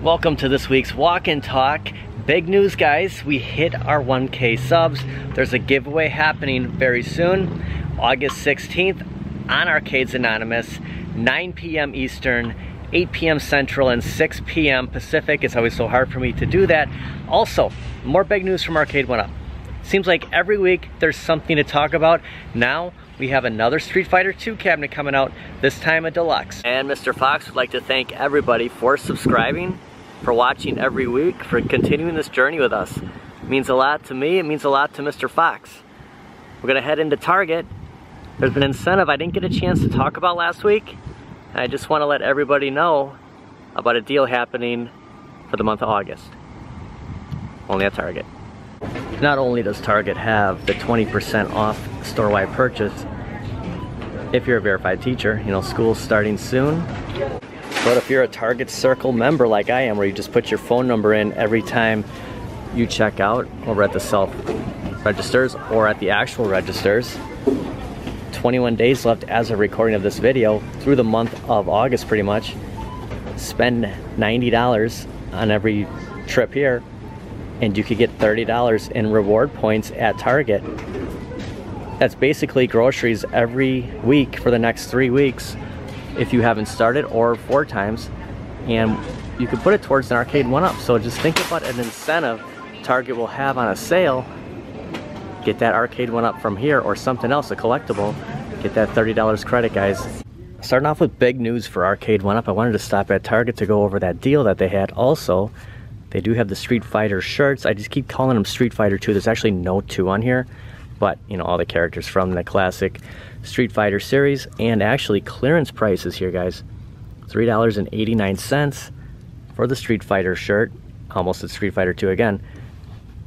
Welcome to this week's Walk and Talk. Big news, guys. We hit our 1K subs. There's a giveaway happening very soon, August 16th on Arcades Anonymous, 9 p.m. Eastern, 8 p.m. Central, and 6 p.m. Pacific. It's always so hard for me to do that. Also, more big news from Arcade1up. Seems like every week there's something to talk about. Now we have another Street Fighter 2 cabinet coming out, this time a Deluxe. And Mr. Fox would like to thank everybody for subscribing, for watching every week, for continuing this journey with us. It means a lot to me, it means a lot to Mr. Fox. We're gonna head into Target. There's an incentive I didn't get a chance to talk about last week. I just wanna let everybody know about a deal happening for the month of August. Only at Target. Not only does Target have the 20% off store-wide purchase, if you're a verified teacher, you know, school's starting soon. But if you're a Target Circle member like I am, where you just put your phone number in every time you check out over at the self-registers or at the actual registers, 21 days left as of recording of this video through the month of August pretty much. Spend $90 on every trip here and you could get $30 in reward points at Target. That's basically groceries every week for the next 3 weeks if you haven't started, or 4 times, and you can put it towards an Arcade1up. So just think about an incentive Target will have on a sale. Get that Arcade1up from here or something else, a collectible. Get that $30 credit, guys. Starting off with big news for Arcade1up, I wanted to stop at Target to go over that deal that they had. Also, they do have the Street Fighter shirts. I just keep calling them Street Fighter 2. There's actually no 2 on here, but you know, all the characters from the classic Street Fighter series. And actually clearance prices here, guys. $3.89 for the Street Fighter shirt. Almost at Street Fighter 2 again.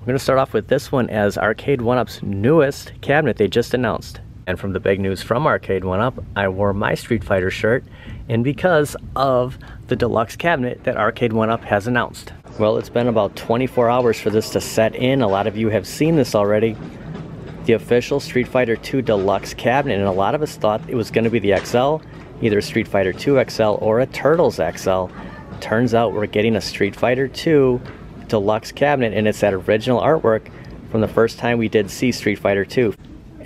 We're going to start off with this one as Arcade1up's newest cabinet they just announced. And from the big news from Arcade1up, I wore my Street Fighter shirt, and because of the Deluxe cabinet that Arcade1up has announced. Well, it's been about 24 hours for this to set in. A lot of you have seen this already. The official Street Fighter 2 Deluxe cabinet, and a lot of us thought it was going to be the XL, either Street Fighter 2 XL or a Turtles XL. Turns out we're getting a Street Fighter 2 Deluxe cabinet, and it's that original artwork from the first time we did see Street Fighter 2.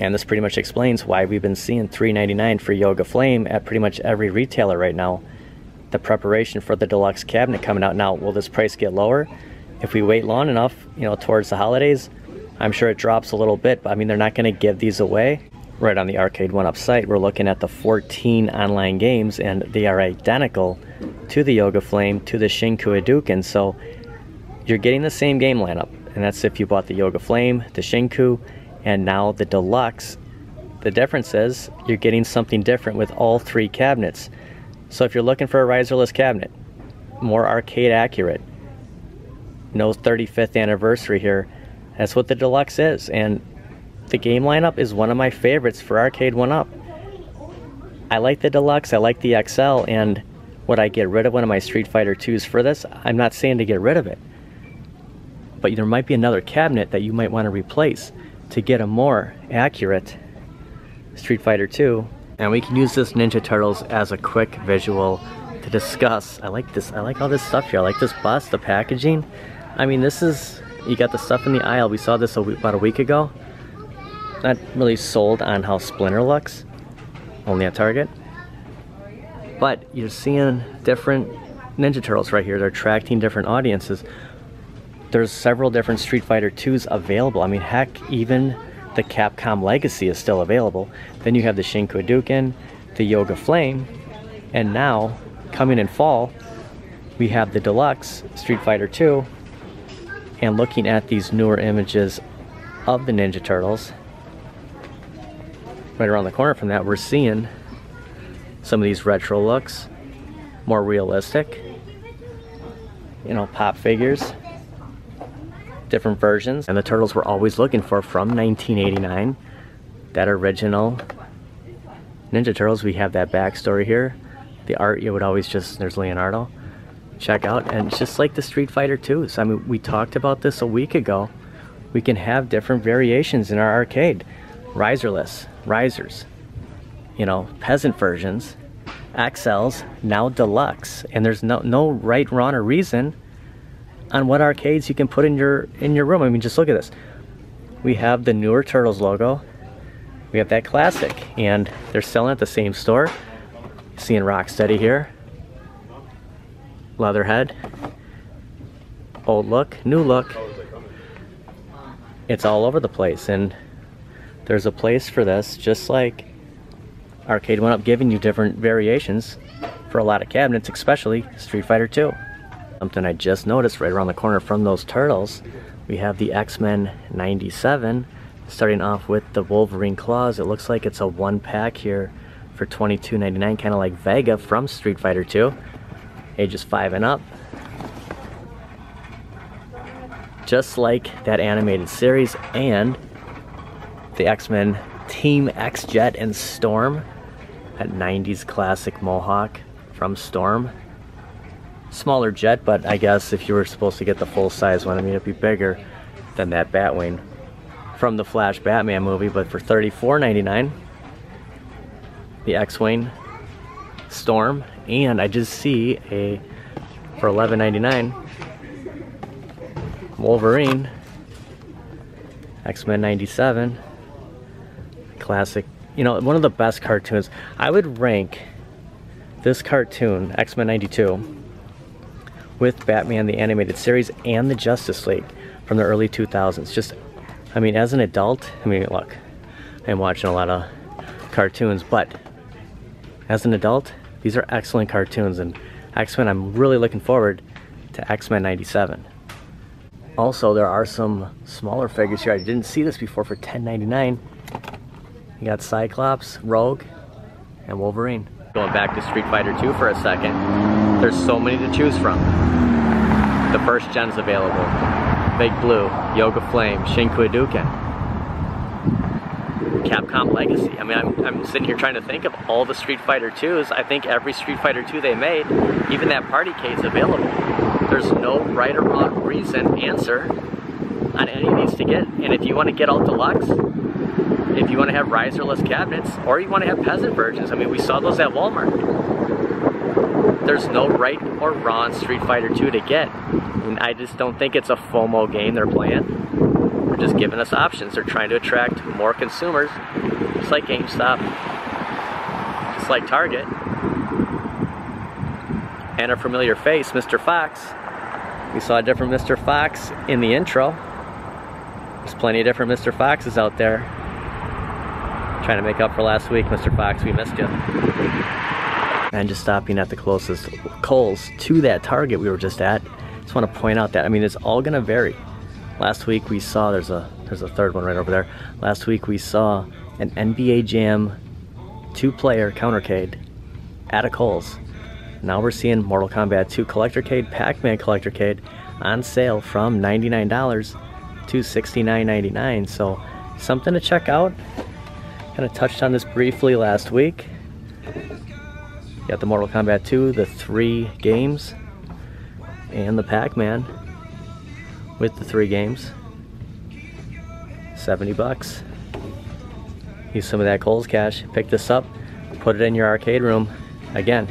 And this pretty much explains why we've been seeing $3.99 for Yoga Flame at pretty much every retailer right now. The preparation for the Deluxe cabinet coming out. Now, will this price get lower if we wait long enough, you know, towards the holidays? I'm sure it drops a little bit, but I mean, they're not going to give these away. Right on the Arcade1up site, we're looking at the 14 online games, and they are identical to the Yoga Flame, to the Shinku Hadouken. So you're getting the same game lineup, and that's if you bought the Yoga Flame, the Shinku, and now the Deluxe. The difference is you're getting something different with all 3 cabinets. So if you're looking for a riserless cabinet, more arcade accurate, no 35th anniversary here, that's what the Deluxe is. And the game lineup is one of my favorites for Arcade1up. I like the Deluxe, I like the XL, and would I get rid of one of my Street Fighter 2s for this? I'm not saying to get rid of it, but there might be another cabinet that you might want to replace to get a more accurate Street Fighter 2. And we can use this Ninja Turtles as a quick visual to discuss. I like this, I like all this stuff here. I like this bust, the packaging. I mean, this is, you got the stuff in the aisle. We saw this about a week ago. Not really sold on how Splinter looks, only at Target. But you're seeing different Ninja Turtles right here. They're attracting different audiences. There's several different Street Fighter 2s available. I mean, heck, even the Capcom Legacy is still available. Then you have the Shinku Hadouken, the Yoga Flame, and now, coming in fall, we have the Deluxe Street Fighter 2. And looking at these newer images of the Ninja Turtles, right around the corner from that, we're seeing some of these retro looks, more realistic, you know, pop figures, different versions. And the Turtles we're always looking for from 1989, that original Ninja Turtles. We have that backstory here. The art, you would always just, there's Leonardo, check out. And just like the Street Fighter 2s, I mean, we talked about this a week ago. We can have different variations in our arcade. Riserless, risers, you know, peasant versions, XLs, now Deluxe, and there's no right, wrong, or reason on what arcades you can put in your room. I mean, just look at this. We have the newer Turtles logo. We have that classic, and they're selling at the same store. Seeing Rocksteady here. Leatherhead. Old look, new look. It's all over the place, and there's a place for this, just like Arcade1up giving you different variations for a lot of cabinets, especially Street Fighter 2. Something I just noticed right around the corner from those Turtles, we have the X-Men 97, starting off with the Wolverine claws. It looks like it's a one pack here for $22.99, kind of like Vega from Street Fighter 2, ages 5 and up. Just like that animated series, and the X-Men Team X-Jet and Storm, that 90s classic Mohawk from Storm. Smaller jet, but I guess if you were supposed to get the full-size one, I mean, it'd be bigger than that Batwing from the Flash Batman movie. But for $34.99, the X-Wing Storm, and I just see for $11.99, Wolverine X-Men 97, classic. You know, one of the best cartoons. I would rank this cartoon, X-Men 92, with Batman the Animated Series and the Justice League from the early 2000s. Just, I mean, as an adult, I mean, look, I'm watching a lot of cartoons, but as an adult, these are excellent cartoons, and X-Men, I'm really looking forward to X-Men 97. Also, there are some smaller figures here. I didn't see this before for $10.99. You got Cyclops, Rogue, and Wolverine. Going back to Street Fighter 2 for a second, there's so many to choose from. The first gen's available. Big Blue, Yoga Flame, Shin Hadouken, Capcom Legacy. I mean, I'm sitting here trying to think of all the Street Fighter 2s. I think every Street Fighter 2 they made, even that party cade's available. There's no right or wrong answer on any of these to get. And if you want to get all Deluxe, if you want to have riserless cabinets, or you want to have peasant versions, I mean, we saw those at Walmart. There's no right or wrong Street Fighter 2 to get. And I just don't think it's a FOMO game they're playing. They're just giving us options. They're trying to attract more consumers, just like GameStop, just like Target. And a familiar face, Mr. Fox. We saw a different Mr. Fox in the intro. There's plenty of different Mr. Foxes out there. Trying to make up for last week, Mr. Fox, we missed you. And just stopping at the closest Kohl's to that Target we were just at. Just want to point out that, I mean, it's all gonna vary. Last week we saw, there's a third one right over there. Last week we saw an NBA Jam 2-player countercade at a Kohl's. Now we're seeing Mortal Kombat 2 Collectorcade, Pac-Man Collectorcade on sale from $99 to $69.99. So something to check out. Kind of touched on this briefly last week. You got the Mortal Kombat 2, the 3 games, and the Pac-Man with the 3 games. 70 bucks. Use some of that Kohl's cash, pick this up, put it in your arcade room. Again,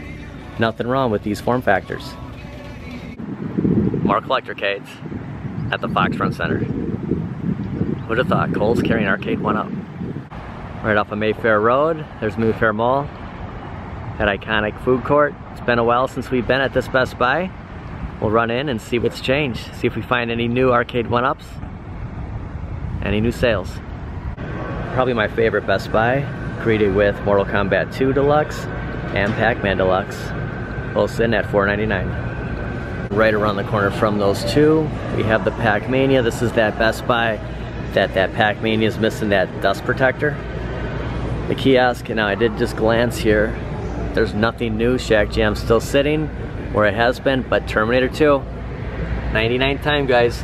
nothing wrong with these form factors. More Collectorcades at the Foxfront Center. Who'd have thought Kohl's carrying Arcade1up? Right off of Mayfair Road, there's Mayfair Mall, that iconic food court. It's been a while since we've been at this Best Buy. We'll run in and see what's changed. See if we find any new Arcade1ups, any new sales. Probably my favorite Best Buy, greeted with Mortal Kombat 2 Deluxe and Pac-Man Deluxe, both sitting at $4.99. Right around the corner from those two, we have the Pac-Mania. This is that Best Buy that Pac-Mania is missing that dust protector. The kiosk, now I did just glance here. There's nothing new. Shack Jam's still sitting where it has been, but Terminator 2, 99 time, guys.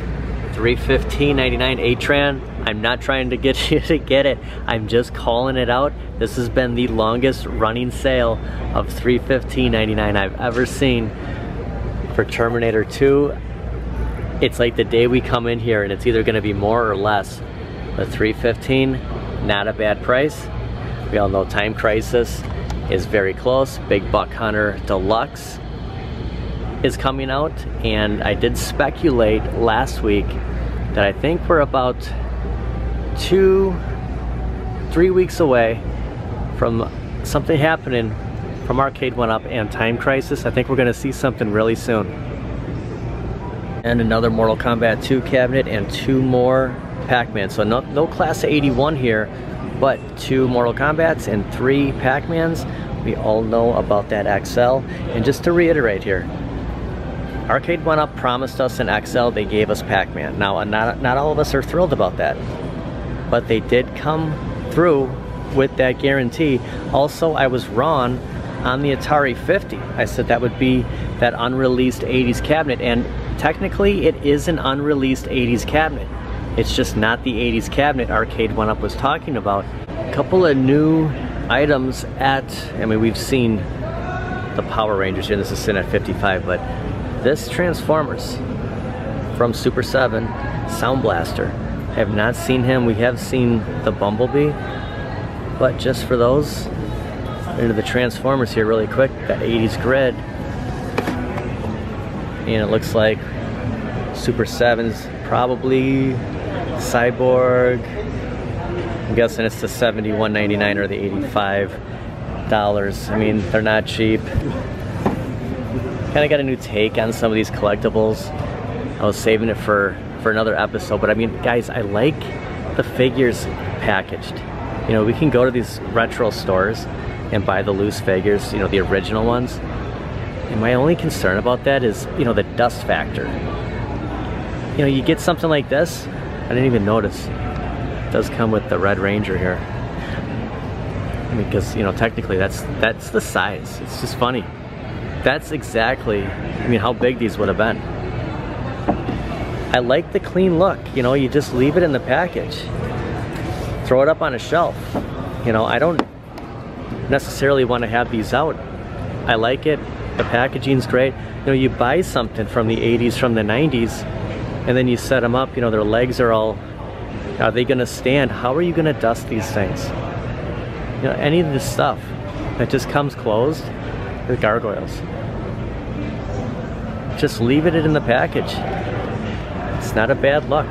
$315.99 A-Tran. I'm not trying to get you to get it. I'm just calling it out. This has been the longest running sale of $315.99 I've ever seen for Terminator 2. It's like the day we come in here and it's either gonna be more or less. But $315, not a bad price. We all know time crisis. is very close. Big Buck Hunter Deluxe is coming out, and I did speculate last week that I think we're about 2-3 weeks away from something happening from Arcade1up and Time Crisis. I think we're gonna see something really soon. And another Mortal Kombat 2 cabinet and 2 more Pac-Man. So no class of 81 here, but 2 Mortal Kombats and 3 Pac-Mans. We all know about that XL. And just to reiterate here, Arcade1up promised us an XL, they gave us Pac-Man. Now, not all of us are thrilled about that, but they did come through with that guarantee. Also, I was wrong on the Atari 50. I said that would be that unreleased 80s cabinet, and technically it is an unreleased 80s cabinet. It's just not the 80s cabinet Arcade1up was talking about. A couple of new items at, I mean, we've seen the Power Rangers here. This is sitting at 55, but this Transformers from Super 7, Sound Blaster. I have not seen him. We have seen the Bumblebee, but just for those, into the Transformers here really quick, that 80s grid. And it looks like Super 7's probably Cyborg. I'm guessing it's the $71.99 or the $85. I mean, they're not cheap. Kind of got a new take on some of these collectibles. I was saving it for another episode, but I mean, guys, I like the figures packaged. You know, we can go to these retro stores and buy the loose figures, you know, the original ones. And my only concern about that is, you know, the dust factor. You know, you get something like this, I didn't even notice. It does come with the Red Ranger here. I mean, because, you know, technically that's the size. It's just funny. That's exactly, I mean, how big these would have been. I like the clean look. You know, you just leave it in the package. Throw it up on a shelf. You know, I don't necessarily want to have these out. I like it. The packaging's great. You know, you buy something from the 80s, from the 90s, and then you set them up, you know, their legs are all, are they gonna stand? How are you gonna dust these things? You know, any of this stuff that just comes closed with gargoyles. Just leave it in the package. It's not a bad look.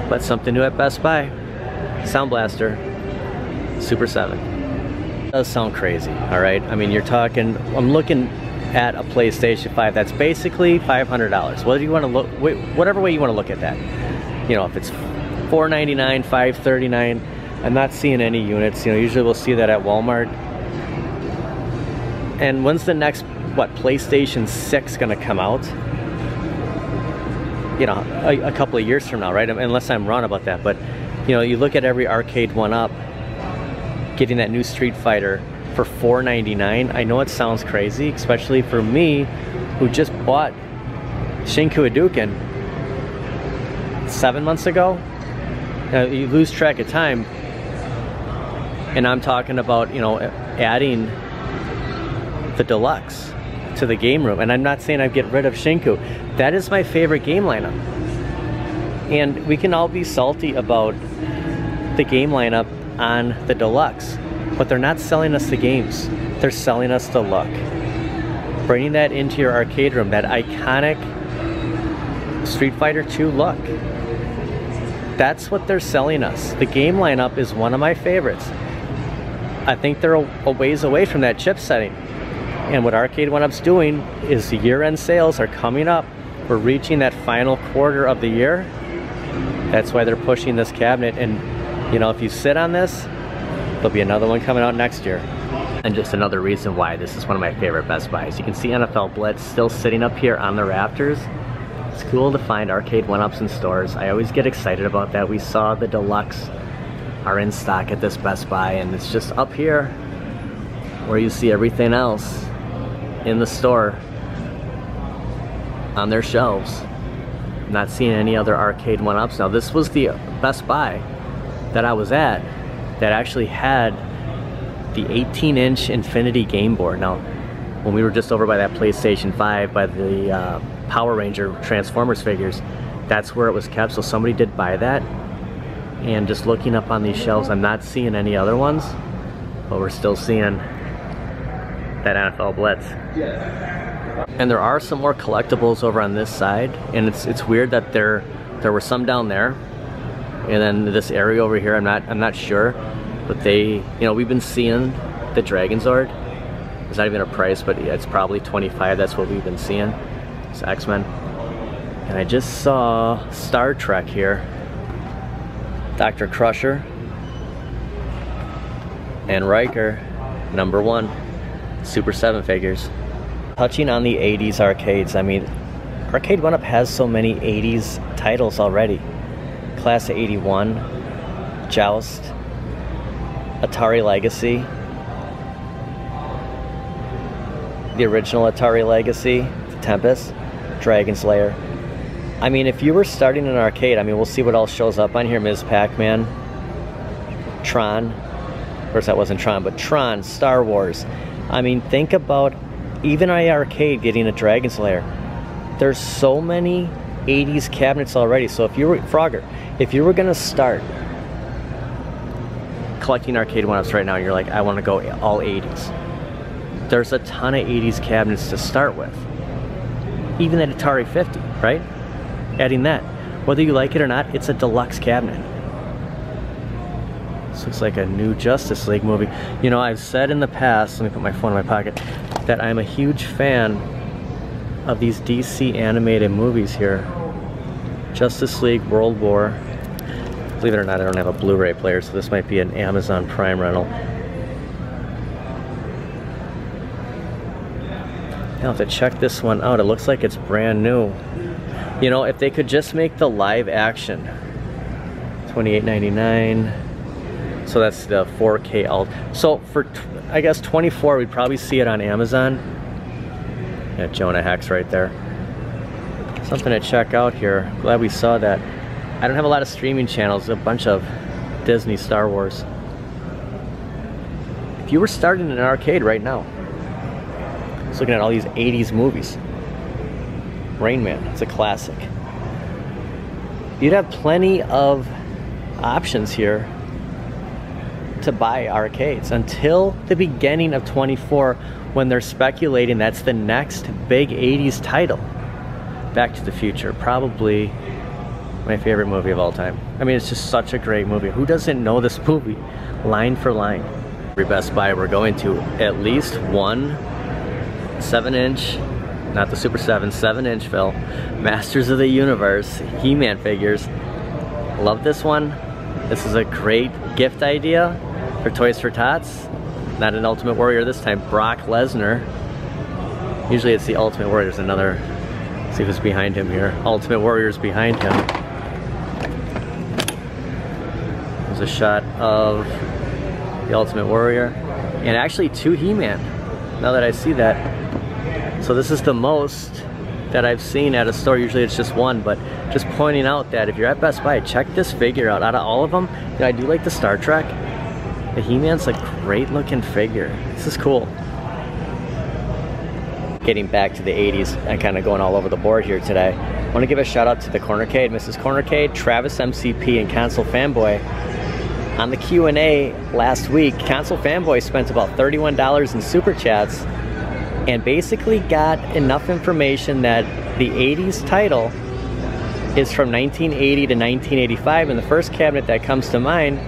But something new at Best Buy. Sound Blaster, Super 7. It does sound crazy, all right? I mean, you're talking, I'm looking at a PlayStation 5 that's basically $500. Whether you want to look, whatever way you want to look at that. You know, if it's $499, $539, I'm not seeing any units. You know, usually we'll see that at Walmart. And when's the next, what, PlayStation 6 gonna come out? You know, a couple of years from now, right? Unless I'm wrong about that. But, you know, you look at every Arcade1up getting that new Street Fighter for $499. I know it sounds crazy, especially for me, who just bought Shinku Hadouken 7 months ago. Now, you lose track of time, and I'm talking about, you know, adding the Deluxe to the game room. And I'm not saying I'd get rid of Shinku. That is my favorite game lineup. And we can all be salty about the game lineup on the Deluxe, but they're not selling us the games. They're selling us the look. Bringing that into your arcade room, that iconic Street Fighter 2 look. That's what they're selling us. The game lineup is one of my favorites. I think they're a ways away from that chip setting. And what Arcade1up's doing is the year-end sales are coming up. We're reaching that final quarter of the year. That's why they're pushing this cabinet. And, you know, if you sit on this, there'll be another one coming out next year. And just another reason why this is one of my favorite Best Buys. You can see NFL Blitz still sitting up here on the rafters. It's cool to find Arcade1ups in stores. I always get excited about that. We saw the Deluxe are in stock at this Best Buy, and it's just up here where you see everything else in the store on their shelves. I'm not seeing any other Arcade1ups. Now, this was the Best Buy that I was at that actually had the 18-inch Infinity game board. Now, when we were just over by that PlayStation 5, by the Power Ranger Transformers figures, that's where it was kept. So somebody did buy that. And just looking up on these shelves, I'm not seeing any other ones, but we're still seeing that NFL Blitz. And there are some more collectibles over on this side, and it's weird that there were some down there, and then this area over here, I'm not sure, but we've been seeing the Dragon Zord. It's not even a price, but yeah, it's probably 25. That's what we've been seeing. It's X-Men. And I just saw Star Trek here. Dr. Crusher and Riker, #1, Super 7 figures. Touching on the 80s arcades, I mean, Arcade1up has so many 80s titles already. Class of 81, Joust, Atari Legacy, the original Atari Legacy, Tempest, Dragon Slayer. I mean, if you were starting an arcade, I mean, we'll see what else shows up on here. Ms. Pac-Man, Tron. Of course, that wasn't Tron, but Tron, Star Wars. I mean, think about even an arcade getting a Dragon Slayer. There's so many 80s cabinets already. So if you were, Frogger, if you were gonna start collecting Arcade1ups right now, and you're like, I want to go all 80s. There's a ton of 80s cabinets to start with. Even that Atari 50, right? Adding that, whether you like it or not, it's a deluxe cabinet. This looks like a new Justice League movie. You know, I've said in the past, let me put my phone in my pocket, that I'm a huge fan of these DC animated movies here. Justice League, World War. Believe it or not, I don't have a Blu-ray player, so this might be an Amazon Prime rental. I'll have to check this one out. It looks like it's brand new. You know, if they could just make the live action, $28.99. So that's the 4K alt. So for, I guess, $24, we'd probably see it on Amazon. Yeah, Jonah Hex right there. Something to check out here. Glad we saw that. I don't have a lot of streaming channels. A bunch of Disney, Star Wars. If you were starting an arcade right now, just looking at all these 80s movies. Rain Man, it's a classic. You'd have plenty of options here to buy arcades until the beginning of 24, when they're speculating that's the next big 80s title. Back to the Future, probably my favorite movie of all time. I mean, it's just such a great movie. Who doesn't know this movie line for line? Every Best Buy we're going to, at least one 7-inch, not the Super 7, 7-inch Phil, Masters of the Universe, He-Man figures. Love this one. This is a great gift idea for Toys for Tots. Not an Ultimate Warrior this time, Brock Lesnar. Usually it's the Ultimate Warrior. There's another, let's see who's behind him here. Ultimate Warrior's behind him. There's a shot of the Ultimate Warrior. And actually 2 He-Man, now that I see that. So this is the most that I've seen at a store. Usually it's just one, but just pointing out that if you're at Best Buy, check this figure out. Out of all of them, you know, I do like the Star Trek. The He-Man's a great looking figure. This is cool. Getting back to the 80s, I'm kind of going all over the board here today. I want to give a shout out to the Cornercade, Mrs. Cornercade, Travis MCP, and Console Fanboy. On the Q&A last week, Console Fanboy spent about $31 in Super Chats and basically got enough information that the 80s title is from 1980 to 1985, and the first cabinet that comes to mind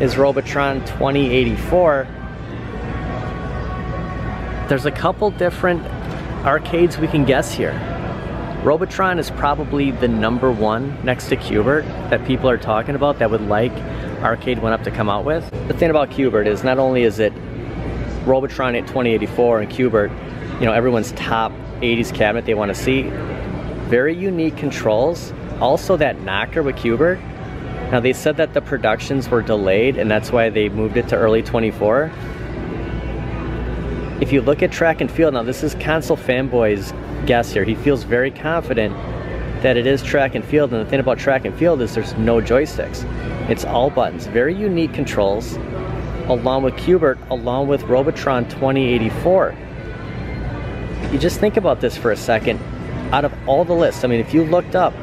is Robotron 2084. There's a couple different arcades we can guess here. Robotron is probably the #1 next to Q*bert that people are talking about that would like Arcade1up to come out with. The thing about Q*bert is not only is it Robotron at 2084 and Q*bert, you know, everyone's top 80s cabinet they want to see. Very unique controls. Also that knocker with Q*bert. Now they said that the productions were delayed and that's why they moved it to early 24. If you look at track and field, now this is Console Fanboy's guess here. He feels very confident that it is track and field, and the thing about track and field is there's no joysticks. It's all buttons. Very unique controls, along with Q*bert, along with Robotron 2084. You just think about this for a second. Out of all the lists, I mean, if you looked up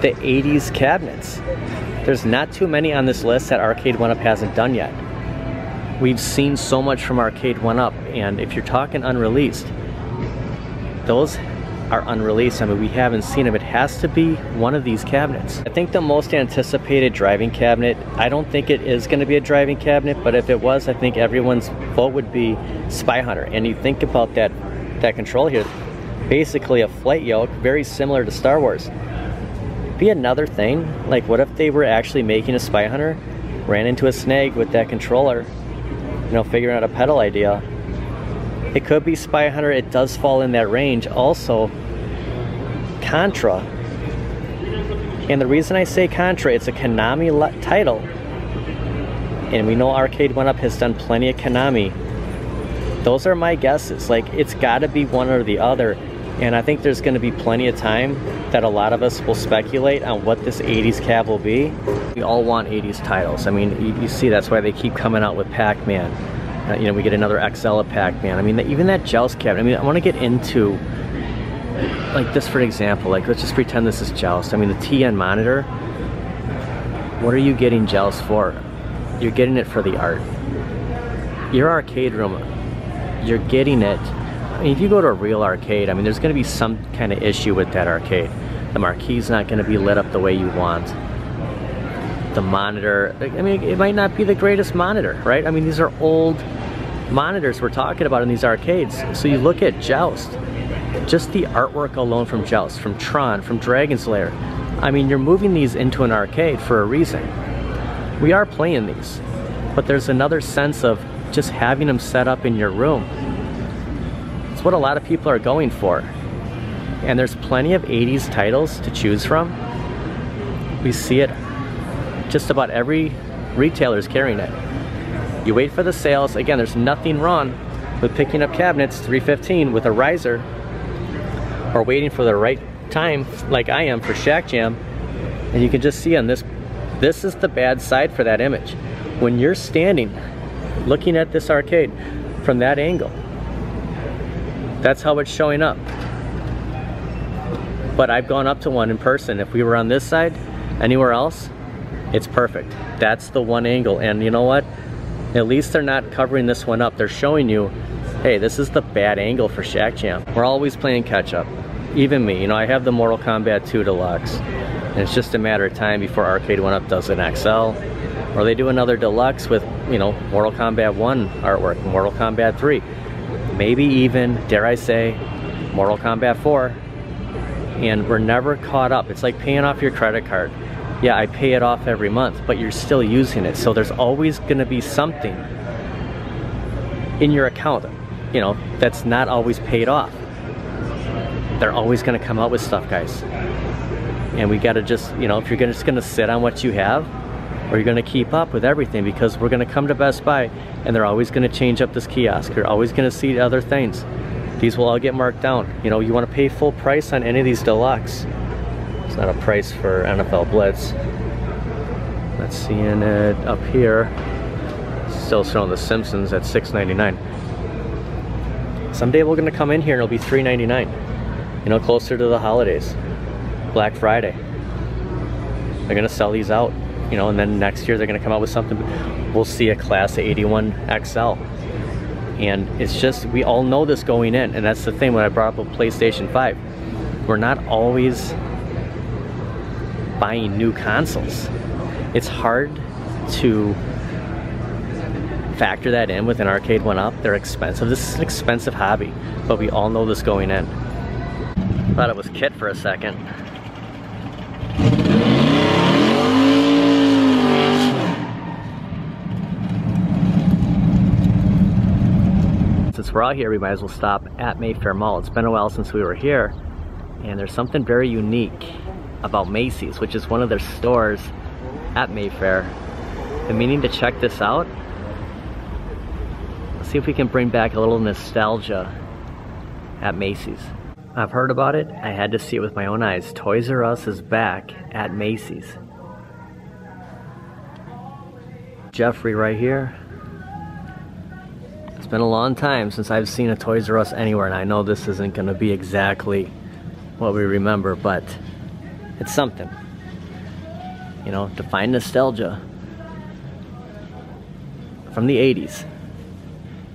the 80s cabinets. There's not too many on this list that Arcade1up hasn't done yet. We've seen so much from Arcade1up, and if you're talking unreleased, those are unreleased. I mean, we haven't seen them. It has to be one of these cabinets. I think the most anticipated driving cabinet, I don't think it is going to be a driving cabinet, but if it was, I think everyone's vote would be Spy Hunter. And you think about that control here, basically a flight yoke, very similar to Star Wars. Be another thing, like what if they were actually making a Spy Hunter, ran into a snag with that controller, you know, figuring out a pedal idea. It could be Spy Hunter, it does fall in that range. Also, Contra. And the reason I say Contra, it's a Konami title. And we know Arcade1up has done plenty of Konami. Those are my guesses. Like, it's gotta be one or the other. And I think there's gonna be plenty of time that a lot of us will speculate on what this 80s cab will be. We all want 80s titles. I mean, you see that's why they keep coming out with Pac-Man. You know, we get another XL of Pac-Man. I mean, even that Joust cabinet. I mean, I want to get into, like this for example, like let's just pretend this is Joust. I mean, the TN monitor, what are you getting Joust for? You're getting it for the art. Your arcade room, you're getting it. I mean, if you go to a real arcade, I mean, there's going to be some kind of issue with that arcade. The marquee's not going to be lit up the way you want. The monitor, I mean, it might not be the greatest monitor, right? I mean, these are old monitors we're talking about in these arcades. So you look at Joust, just the artwork alone from Joust, from Tron, from Dragon's Lair. I mean, you're moving these into an arcade for a reason. We are playing these, but there's another sense of just having them set up in your room. It's what a lot of people are going for. And there's plenty of 80s titles to choose from. We see it, just about every retailer is carrying it. You wait for the sales. Again, there's nothing wrong with picking up cabinets $315 with a riser, or waiting for the right time like I am for Shack Jam. And you can just see on this is the bad side for that image. When you're standing looking at this arcade from that angle, that's how it's showing up. But I've gone up to one in person. If we were on this side, anywhere else, it's perfect. That's the one angle. And you know what? At least they're not covering this one up. They're showing you, hey, this is the bad angle for Shack Jam. We're always playing catch up. Even me, you know, I have the Mortal Kombat 2 Deluxe. And it's just a matter of time before Arcade1up does an XL. Or they do another Deluxe with, you know, Mortal Kombat 1 artwork, Mortal Kombat 3. Maybe even, dare I say, Mortal Kombat 4. And we're never caught up. It's like paying off your credit card. Yeah, I pay it off every month, but you're still using it. So there's always gonna be something in your account, you know, that's not always paid off. They're always gonna come out with stuff, guys. And we gotta just, you know, if you're just gonna sit on what you have, or you're gonna keep up with everything, because we're gonna come to Best Buy and they're always gonna change up this kiosk. You're always gonna see other things. These will all get marked down. You know, you wanna pay full price on any of these Deluxe. It's not a price for NFL Blitz. Not seeing it up here. Still showing The Simpsons at $6.99. Someday we're gonna come in here and it'll be $3.99. You know, closer to the holidays. Black Friday. They're gonna sell these out, you know, and then next year they're gonna come out with something. We'll see a Class 81 XL. And it's just, we all know this going in, and that's the thing when I brought up a PlayStation 5. We're not always buying new consoles. It's hard to factor that in with an Arcade1up. They're expensive. This is an expensive hobby, but we all know this going in. Thought it was Kit for a second. Since we're out here, we might as well stop at Mayfair Mall. It's been a while since we were here, and there's something very unique about Macy's, which is one of their stores at Mayfair. I'm meaning to check this out. Let's see if we can bring back a little nostalgia at Macy's. I've heard about it. I had to see it with my own eyes. Toys R Us is back at Macy's. Jeffrey right here. It's been a long time since I've seen a Toys R Us anywhere, and I know this isn't going to be exactly what we remember, but it's something. you know, define nostalgia from the 80s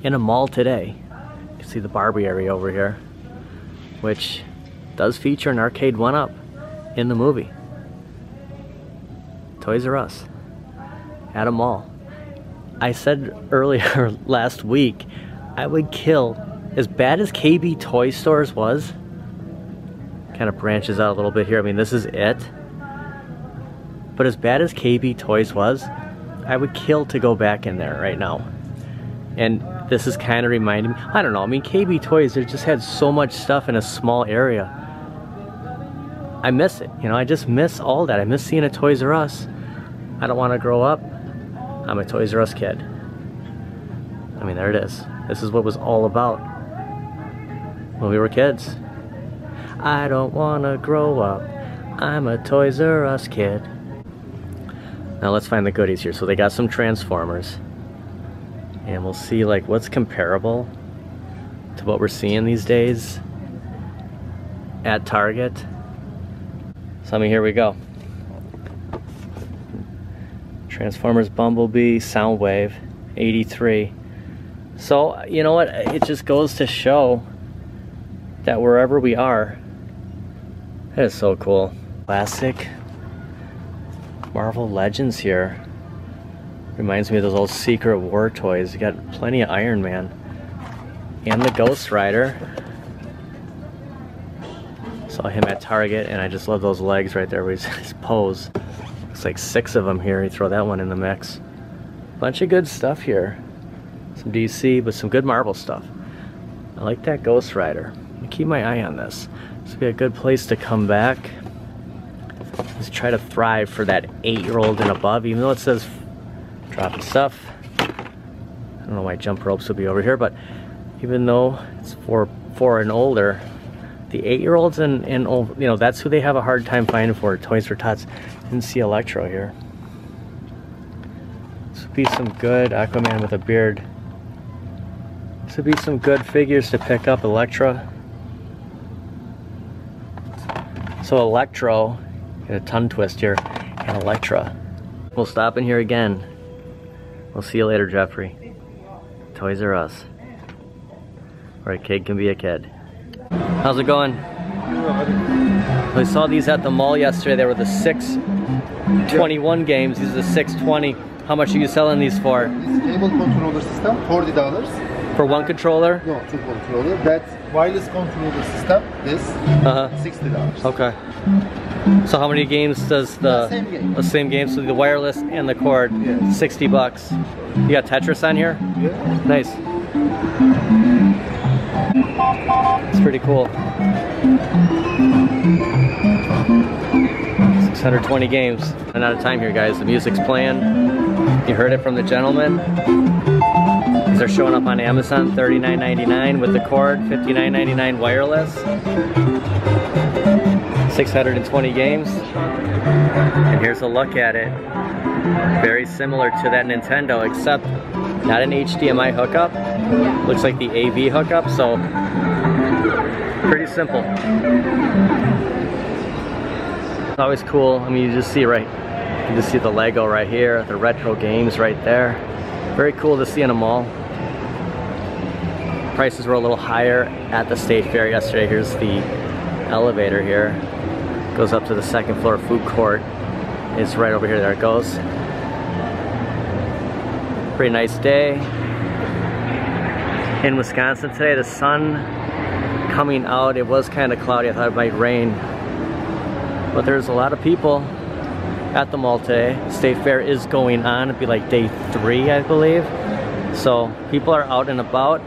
in a mall today. You can see the Barbie area over here, which does feature an Arcade1up in the movie. Toys R Us at a mall. I said earlier last week, I would kill, as bad as KB Toy Stores was, kind of branches out a little bit here, I mean this is it, but as bad as KB Toys was, I would kill to go back in there right now. And this is kind of reminding me, I don't know, I mean KB Toys, they just had so much stuff in a small area. I miss it, you know, I just miss all that. I miss seeing a Toys R Us. I don't want to grow up. I'm a Toys R Us kid. I mean, there it is. This is what it was all about when we were kids. I don't want to grow up. I'm a Toys R Us kid. Now let's find the goodies here. So they got some Transformers. And we'll see like what's comparable to what we're seeing these days at Target. So I mean, here we go. Transformers Bumblebee, Soundwave, 83. So, you know what, it just goes to show that wherever we are, that is so cool. Classic Marvel Legends here. Reminds me of those old Secret War toys. You got plenty of Iron Man. And the Ghost Rider. Saw him at Target, and I just love those legs right there where he's his pose. Looks like 6 of them here. You throw that one in the mix. Bunch of good stuff here. Some DC, but some good Marvel stuff. I like that Ghost Rider. I'm keep my eye on this. This would be a good place to come back. Let's try to thrive for that 8-year-old and above, even though it says dropping stuff. I don't know why jump ropes would be over here, but even though it's for 4 and older, the 8-year-olds and old, you know, that's who they have a hard time finding for Toys for Tots. Didn't see Electro here. This would be some good Aquaman with a beard. This would be some good figures to pick up. Electra. So Electro, get a tongue twist here, and Electra. We'll stop in here again. We'll see you later, Jeffrey. Toys R Us, where a kid can be a kid. How's it going? I saw these at the mall yesterday. They were the 621 games. These are the 620. How much are you selling these for? This cable controller system, $40. For one controller? No, 2 controller. That's wireless controller system. This, $60. Okay. So how many games does the same game? The same game, so the wireless and the cord, yes. $60. You got Tetris on here? Yeah. Nice. It's pretty cool. 620 games. Run out of time here, guys. The music's playing. You heard it from the gentleman. These are showing up on Amazon, $39.99 with the cord, $59.99 wireless. 620 games. And here's a look at it. Very similar to that Nintendo, except not an HDMI hookup. Looks like the AV hookup, so pretty simple. It's always cool. I mean, you just see right, you can just see the Lego right here, the retro games right there. Very cool to see in a mall. Prices were a little higher at the State Fair yesterday. Here's the elevator here. Goes up to the 2nd floor food court. It's right over here. There it goes. Pretty nice day in Wisconsin today. The sun coming out. It was kind of cloudy. I thought it might rain, but there's a lot of people at the mall today. State Fair is going on. It'd be like day 3, I believe. So people are out and about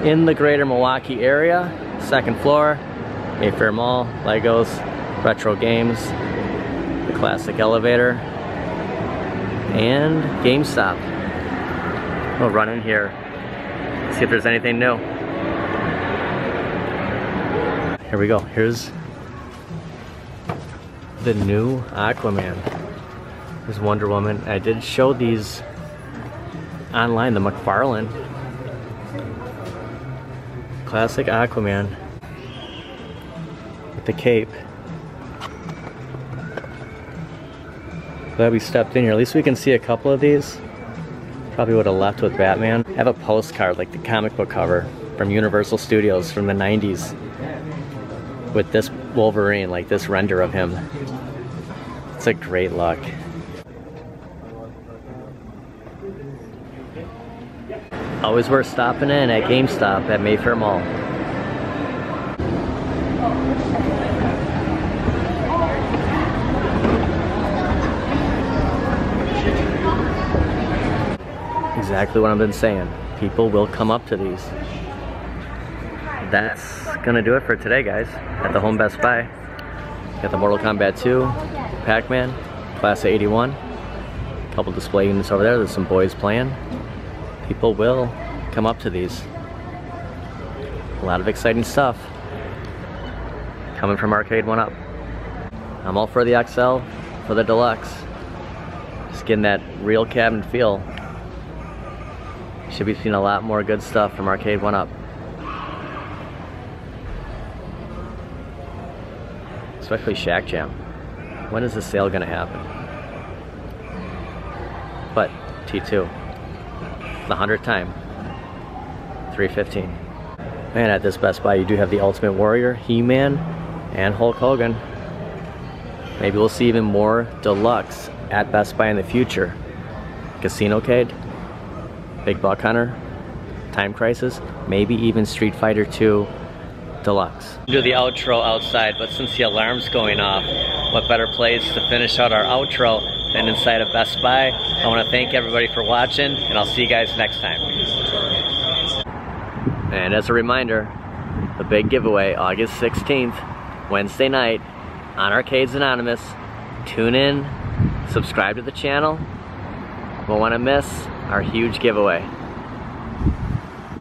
in the greater Milwaukee area. 2nd floor, Mayfair Mall, Legos, retro games, the classic elevator, and GameStop. We'll run in here, see if there's anything new. Here we go. Here's the new Aquaman. There's Wonder Woman. I did show these online, the McFarlane. Classic Aquaman with the cape. Glad we stepped in here. At least we can see a couple of these. Probably would have left with Batman. I have a postcard, like the comic book cover from Universal Studios from the 90s with this Wolverine, like this render of him. It's a great look. Always worth stopping in at GameStop at Mayfair Mall. Exactly what I've been saying. People will come up to these. That's gonna do it for today, guys. At the Home Best Buy. Got the Mortal Kombat 2, Pac-Man, Class of 81. A couple display units over there. There's some boys playing. People will come up to these. A lot of exciting stuff coming from Arcade1up. I'm all for the XL, for the Deluxe. Just getting that real cabinet feel. Should be seeing a lot more good stuff from Arcade1up. Especially Shack Jam. When is the sale gonna happen? But T2, the 100th time, $315. And at this Best Buy, you do have the Ultimate Warrior, He-Man, and Hulk Hogan. Maybe we'll see even more Deluxe at Best Buy in the future. Casino Cade, Big Buck Hunter, Time Crisis, maybe even Street Fighter 2 Deluxe. Do the outro outside, but since the alarm's going off, what better place to finish out our outro than inside of Best Buy? I want to thank everybody for watching, and I'll see you guys next time. And as a reminder, the big giveaway, August 16th, Wednesday night, on Arcades Anonymous. Tune in, subscribe to the channel. Won't want to miss our huge giveaway.